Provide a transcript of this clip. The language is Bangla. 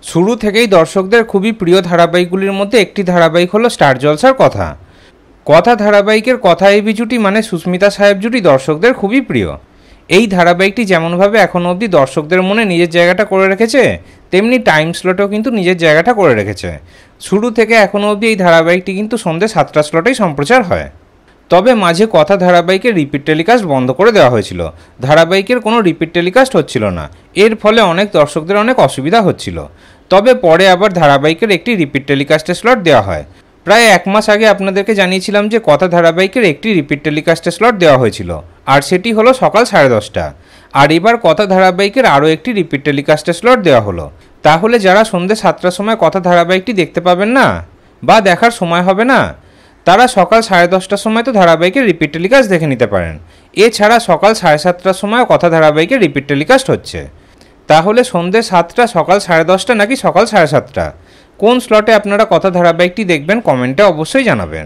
শুরু থেকেই দর্শকদের খুবই প্রিয় ধারাবাহিকগুলির মধ্যে একটি ধারাবাহিক হলো স্টার জলসার কথা। কথা ধারাবাহিকের কথা এই জুটি মানে সুস্মিতা সাহেব জুটি দর্শকদের খুবই প্রিয়। এই ধারাবাহিকটি যেমনভাবে এখনও অবধি দর্শকদের মনে নিজের জায়গাটা করে রেখেছে, তেমনি টাইম স্লটেও কিন্তু নিজের জায়গাটা করে রেখেছে। শুরু থেকে এখনও অবধি এই ধারাবাহিকটি কিন্তু সন্ধ্যে 7টা স্লটেই সম্প্রচার হয়। তবে মাঝে কথা ধারাবাহিকের রিপিট টেলিকাস্ট বন্ধ করে দেওয়া হয়েছিল। ধারাবাহিকের কোনো রিপিট টেলিকাস্ট হচ্ছিল না, এর ফলে অনেক দর্শকদের অনেক অসুবিধা হচ্ছিল। তবে পরে আবার ধারাবাহিকের একটি রিপিট টেলিকাস্টের স্লট দেওয়া হয়। প্রায় 1 মাস আগে আপনাদেরকে জানিয়েছিলাম যে কথা ধারাবাহিকের একটি রিপিট টেলিকাস্টের স্লট দেওয়া হয়েছিল, আর সেটি হলো সকাল 10:30। আর এবার কথা ধারাবাহিকের আরও একটি রিপিট টেলিকাস্টের স্লট দেওয়া হলো। তাহলে যারা সন্ধ্যে 7টার সময় কথা ধারাবাহিকটি দেখতে পাবেন না বা দেখার সময় হবে না, তারা সকাল 10:30টার সময় তো ধারাবাহিকের রিপিট টেলিকাস্ট দেখে নিতে পারেন। এছাড়া সকাল 7:30টার সময় কথা ধারাবাহিকের রিপিট টেলিকাস্ট হচ্ছে। তাহলে সন্ধ্যে 7টা, সকাল 10:30 নাকি সকাল 7:30, কোন স্লটে আপনারা কথা ধারাবাহিকটি দেখবেন কমেন্টে অবশ্যই জানাবেন।